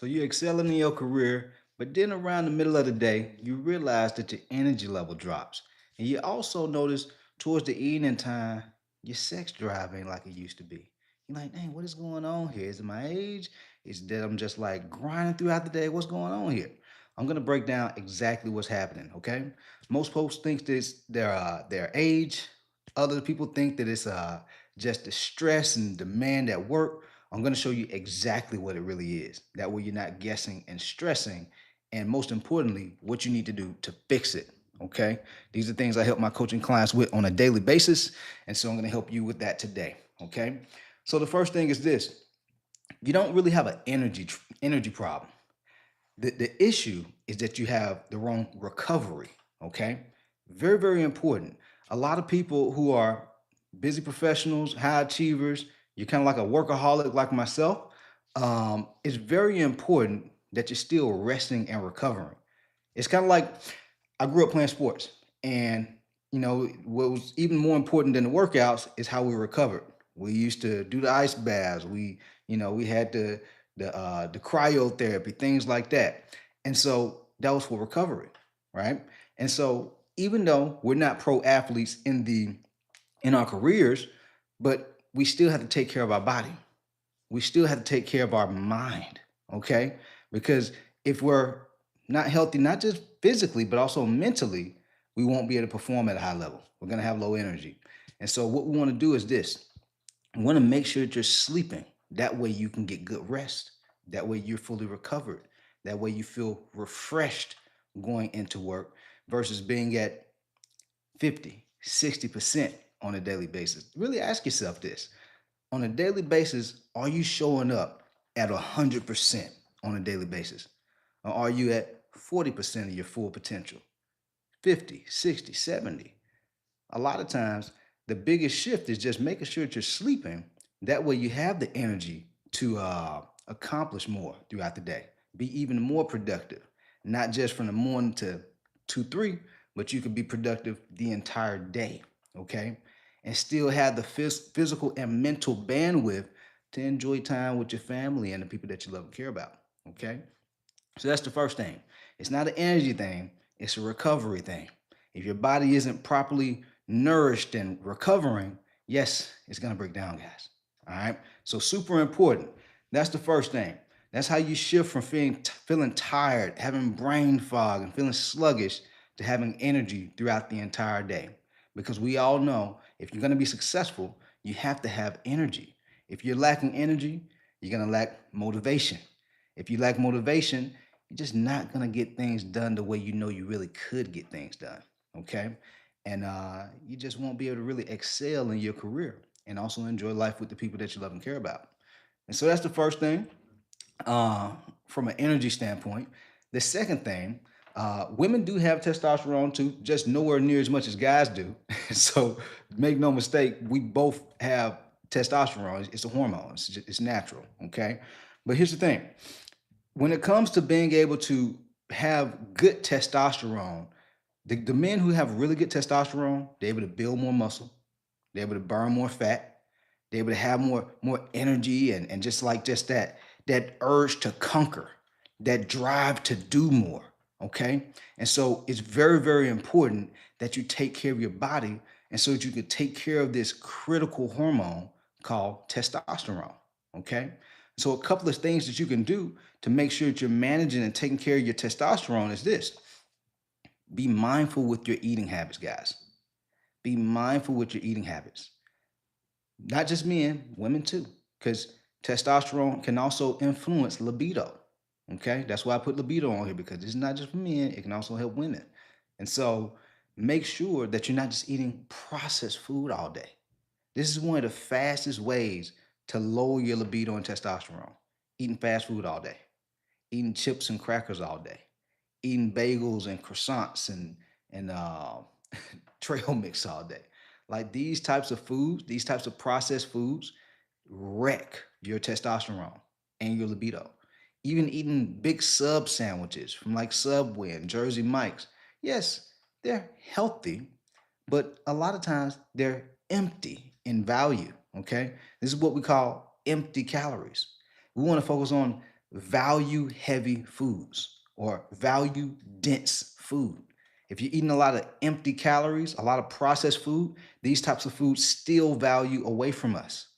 So you're excelling in your career, but then around the middle of the day, you realize that your energy level drops. And you also notice towards the evening time, your sex drive ain't like it used to be. You're like, dang, what is going on here? Is it my age? Is it that I'm just like grinding throughout the day? What's going on here? I'm gonna break down exactly what's happening. Okay, most folks think this their age. Other people think that it's just the stress and demand at work. I'm going to show you exactly what it really is. That way you're not guessing and stressing. And most importantly, what you need to do to fix it. Okay. These are things I help my coaching clients with on a daily basis. And so I'm going to help you with that today. Okay. So the first thing is this: you don't really have an energy problem. The issue is that you have the wrong recovery. Okay. Very, very important. A lot of people who are busy professionals, high achievers, you're kind of like a workaholic like myself. It's very important that you're still resting and recovering. It's kind of like I grew up playing sports, and what was even more important than the workouts is how we recovered. We used to do the ice baths. We had the cryotherapy, things like that, and so that was for recovery, right? And so even though we're not pro athletes in our careers, but we still have to take care of our body. We still have to take care of our mind, okay? Because if we're not healthy, not just physically, but also mentally, we won't be able to perform at a high level. We're gonna have low energy. And so, what we wanna do is this: we wanna make sure that you're sleeping. That way, you can get good rest. That way, you're fully recovered. That way, you feel refreshed going into work versus being at 50, 60% on a daily basis. Really ask yourself this: on a daily basis, are you showing up at 100% on a daily basis? Or are you at 40% of your full potential? 50, 60, 70? A lot of times, the biggest shift is just making sure that you're sleeping. That way, you have the energy to accomplish more throughout the day, be even more productive, not just from the morning to 2, 3, but you could be productive the entire day, okay? And still have the physical and mental bandwidth to enjoy time with your family and the people that you love and care about, okay? So that's the first thing. It's not an energy thing, it's a recovery thing. If your body isn't properly nourished and recovering, yes, it's gonna break down, guys. All right. So super important. That's the first thing. That's how you shift from feeling tired, having brain fog, and feeling sluggish to having energy throughout the entire day. Because we all know if you're gonna be successful, you have to have energy. If you're lacking energy, you're gonna lack motivation. If you lack motivation, you're just not gonna get things done the way you know you really could get things done. Okay, and you just won't be able to really excel in your career and also enjoy life with the people that you love and care about. And so that's the first thing uh, from an energy standpoint. The second thing, women do have testosterone too, just nowhere near as much as guys do. So make no mistake, we both have testosterone. It's a hormone. It's natural. Okay, but here's the thing: when it comes to being able to have good testosterone, the men who have really good testosterone, they're able to build more muscle, they're able to burn more fat, they're able to have more energy and just that urge to conquer, that drive to do more. Okay. And so it's very, very important that you take care of your body and so that you can take care of this critical hormone called testosterone. Okay. So a couple of things that you can do to make sure that you're managing and taking care of your testosterone is this: be mindful with your eating habits, guys. Be mindful with your eating habits. Not just men, women too, because testosterone can also influence libido. Okay, that's why I put libido on here because it's not just for men, it can also help women. And so make sure that you're not just eating processed food all day. This is one of the fastest ways to lower your libido and testosterone. Eating fast food all day, eating chips and crackers all day, eating bagels and croissants and trail mix all day. Like these types of foods, these types of processed foods wreck your testosterone and your libido. Even eating big sub sandwiches from like Subway and Jersey Mike's. Yes, they're healthy, but a lot of times they're empty in value. Okay. This is what we call empty calories. We want to focus on value heavy foods or value dense food. If you're eating a lot of empty calories, a lot of processed food, these types of foods steal value away from us,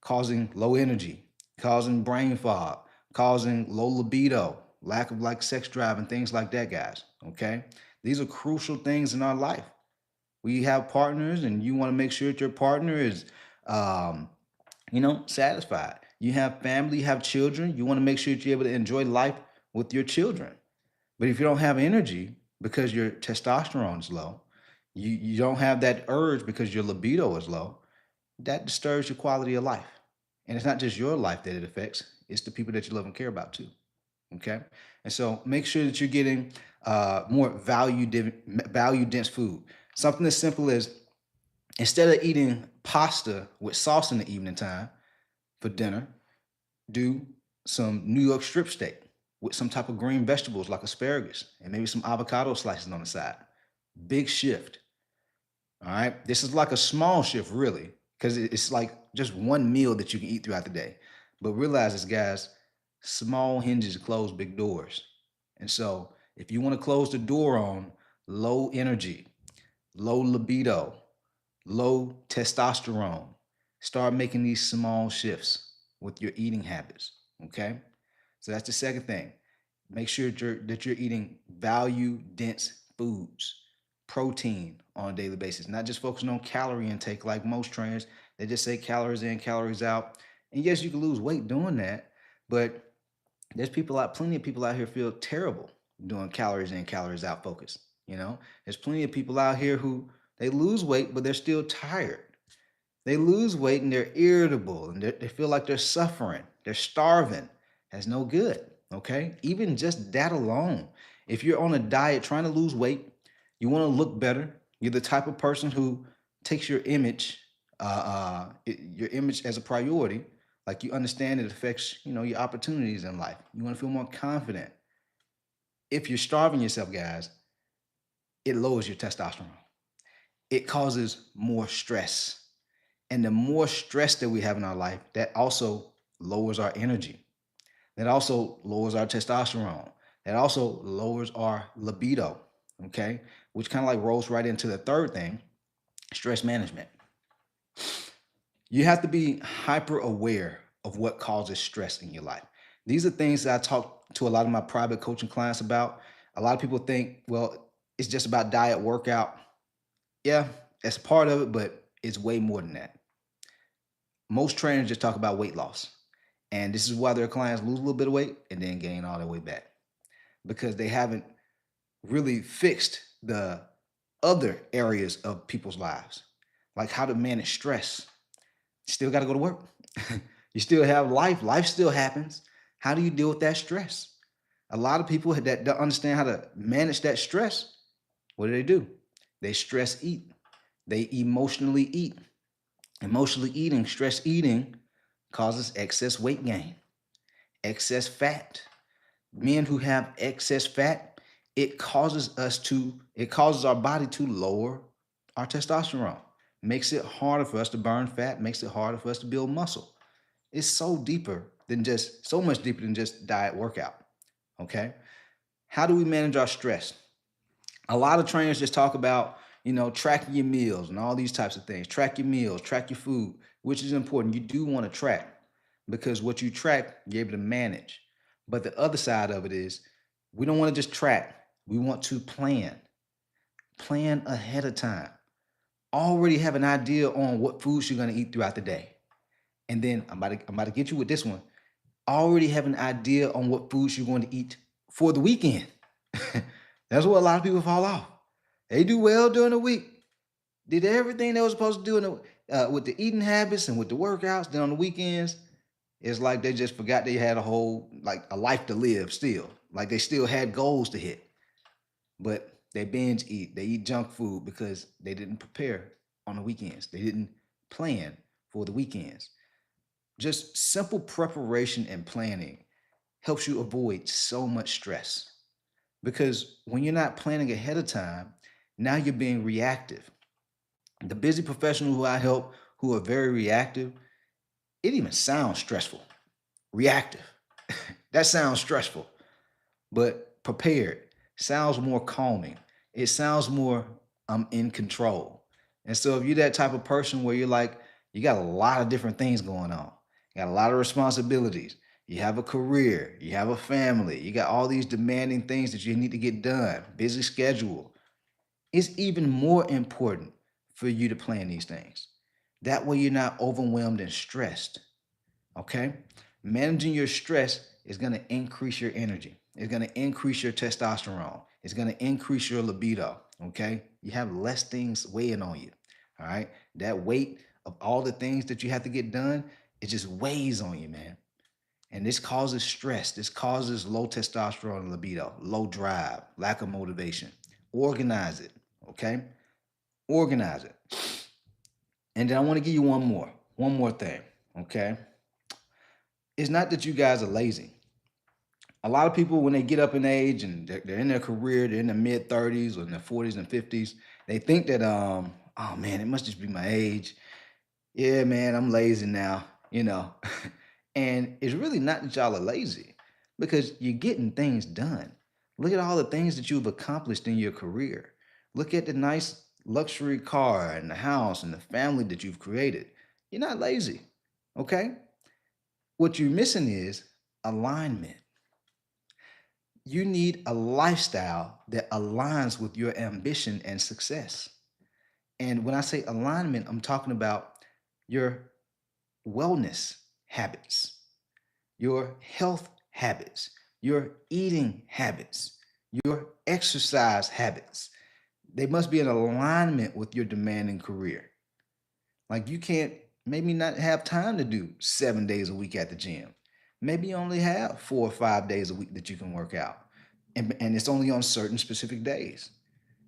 causing low energy, causing brain fog, causing low libido, lack of like sex drive and things like that, guys. Okay? These are crucial things in our life. We have partners and you want to make sure that your partner is um, satisfied. You have family, you have children, you want to make sure that you're able to enjoy life with your children. But if you don't have energy because your testosterone is low, you don't have that urge because your libido is low, that disturbs your quality of life. And it's not just your life that it affects, it's the people that you love and care about too. Okay? And so make sure that you're getting more value dense food. Something as simple as instead of eating pasta with sauce in the evening time for dinner, do some New York strip steak with some type of green vegetables like asparagus and maybe some avocado slices on the side. Big shift. All right. This is like a small shift, really, because it's like just one meal that you can eat throughout the day. But realize this, guys, small hinges close big doors. And so if you want to close the door on low energy, low libido, low testosterone, start making these small shifts with your eating habits. Okay. So that's the second thing. Make sure that you're eating value dense foods, protein on a daily basis, not just focusing on calorie intake like most trainers. They just say calories in, calories out. And yes, you can lose weight doing that, but plenty of people out here feel terrible doing calories in, calories out focus. There's plenty of people out here who they lose weight, but they're still tired. They lose weight and they're irritable and they feel like they're suffering. They're starving. That's no good. Okay. Even just that alone. If you're on a diet trying to lose weight, you want to look better. You're the type of person who takes your image as a priority. Like you understand it affects, your opportunities in life. You want to feel more confident. If you're starving yourself, guys, it lowers your testosterone. It causes more stress. And the more stress that we have in our life, that also lowers our energy. That also lowers our testosterone. That also lowers our libido. Okay. Which kind of like rolls right into the third thing, stress management. You have to be hyper aware of what causes stress in your life. These are things that I talk to a lot of my private coaching clients about. A lot of people think, well, it's just about diet, workout. Yeah, it's part of it, but it's way more than that. Most trainers just talk about weight loss. And this is why their clients lose a little bit of weight and then gain all their weight back because they haven't really fixed the other areas of people's lives, like how to manage stress. You still got to go to work. You still have life. Life still happens. How do you deal with that stress? A lot of people that don't understand how to manage that stress, what do? They stress eat. They emotionally eat. Emotionally eating, stress eating causes excess weight gain, excess fat. Men who have excess fat, it causes our body to lower our testosterone. Makes it harder for us to burn fat, makes it harder for us to build muscle. It's so much deeper than just diet workout. Okay? How do we manage our stress? A lot of trainers just talk about, tracking your meals and all these types of things. Track your meals, track your food, which is important. You do want to track because what you track, you're able to manage. But the other side of it is we don't want to just track. We want to plan ahead of time. Already have an idea on what foods you're going to eat throughout the day. And then I'm about to get you with this one. Already have an idea on what foods you're going to eat for the weekend. That's where a lot of people fall off. They do well during the week, did everything they were supposed to do with the eating habits and with the workouts. Then on the weekends, it's like they just forgot they had a life to live still. Like they still had goals to hit, but they binge eat. They eat junk food because they didn't prepare on the weekends. They didn't plan for the weekends. Just simple preparation and planning helps you avoid so much stress. Because when you're not planning ahead of time, now you're being reactive. The busy professional who I help who are very reactive, it even sounds stressful. Reactive. That sounds stressful, but prepared sounds more calming. It sounds more I'm in control. And so if you're that type of person where you're like, you got a lot of different things going on, you got a lot of responsibilities, you have a career, you have a family, you got all these demanding things that you need to get done, busy schedule, it's even more important for you to plan these things. That way you're not overwhelmed and stressed. Okay? Managing your stress is going to increase your energy. It's going to increase your testosterone. It's going to increase your libido. Okay? You have less things weighing on you. All right? That weight of all the things that you have to get done, it just weighs on you, man. And this causes stress. This causes low testosterone and libido, low drive, lack of motivation. Organize it. Okay? Organize it. And then I want to give you one more thing. Okay? It's not that you guys are lazy. A lot of people, when they get up in age and they're in their career, they're in their mid 30s or in their 40s and 50s, they think that, oh man, it must just be my age. Yeah, man, I'm lazy now, you know. And it's really not that y'all are lazy because you're getting things done. Look at all the things that you've accomplished in your career. Look at the nice luxury car and the house and the family that you've created. You're not lazy, okay? What you're missing is alignment. You need a lifestyle that aligns with your ambition and success. And when I say alignment, I'm talking about your wellness habits, your health habits, your eating habits, your exercise habits. They must be in alignment with your demanding career. Like you can't maybe not have time to do 7 days a week at the gym. Maybe you only have 4 or 5 days a week that you can work out. And it's only on certain specific days.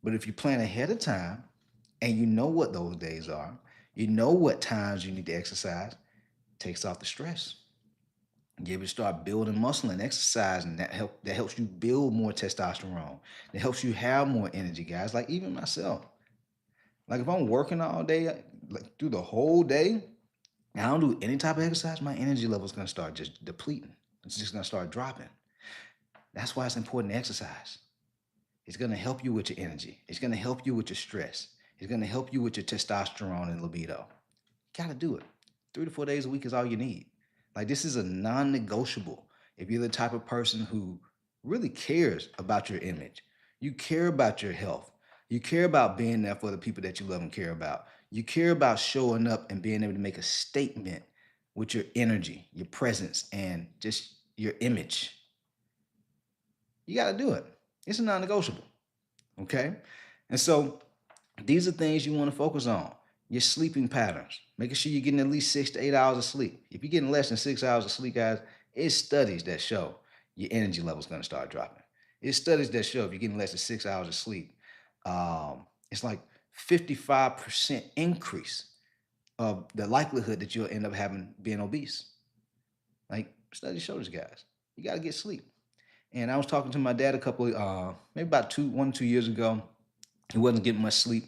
But if you plan ahead of time and you know what those days are, you know what times you need to exercise, it takes off the stress. You're able to start building muscle and exercise, and that helps you build more testosterone. That helps you have more energy, guys. Like even myself. Like if I'm working all day, like through the whole day, and I don't do any type of exercise, my energy level is gonna start just depleting. It's just gonna start dropping. That's why it's important to exercise. It's gonna help you with your energy. It's gonna help you with your stress. It's gonna help you with your testosterone and libido. You gotta do it. 3 to 4 days a week is all you need. Like this is a non-negotiable. If you're the type of person who really cares about your image, you care about your health, you care about being there for the people that you love and care about. You care about showing up and being able to make a statement with your energy, your presence, and just your image. You got to do it. It's a non-negotiable. Okay, and so these are things you want to focus on. Your sleeping patterns, making sure you're getting at least 6 to 8 hours of sleep. If you're getting less than 6 hours of sleep, guys, it's studies that show your energy level is going to start dropping. It's studies that show if you're getting less than 6 hours of sleep, it's like 55% increase of the likelihood that you'll end up having being obese. Like studies show this, guys. You got to get sleep. And I was talking to my dad a couple, maybe about 2 years ago. He wasn't getting much sleep,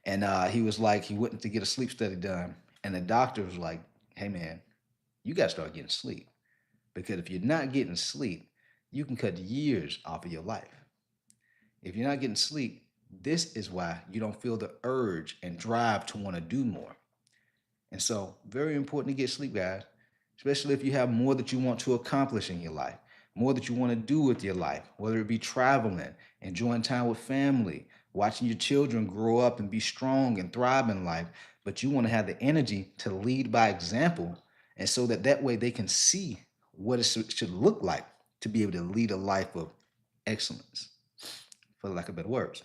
and he was like, he went to get a sleep study done, and the doctor was like, "Hey, man, you got to start getting sleep because if you're not getting sleep, you can cut years off of your life. If you're not getting sleep, this is why you don't feel the urge and drive to want to do more." And so, very important to get sleep, guys, especially if you have more that you want to accomplish in your life, more that you want to do with your life, whether it be traveling, enjoying time with family, watching your children grow up and be strong and thrive in life. But you want to have the energy to lead by example, and so that way they can see what it should look like to be able to lead a life of excellence, for lack of better words.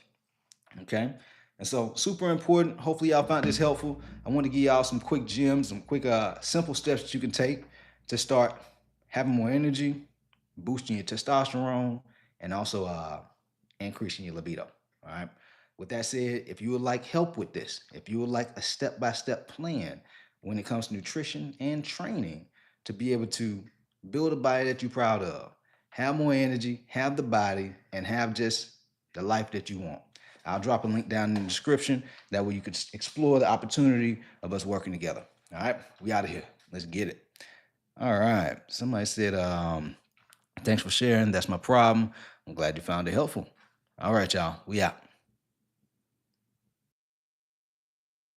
Okay. And so super important. Hopefully y'all found this helpful. I want to give y'all some quick gems, some quick simple steps that you can take to start having more energy, boosting your testosterone, and also increasing your libido. All right. With that said, if you would like help with this, if you would like a step-by-step plan when it comes to nutrition and training to be able to build a body that you're proud of, have more energy, have the body, and have just the life that you want. I'll drop a link down in the description. That way you can explore the opportunity of us working together. All right, we out of here. Let's get it. All right. Somebody said, Thanks for sharing. That's my problem. I'm glad you found it helpful. All right, y'all. We out.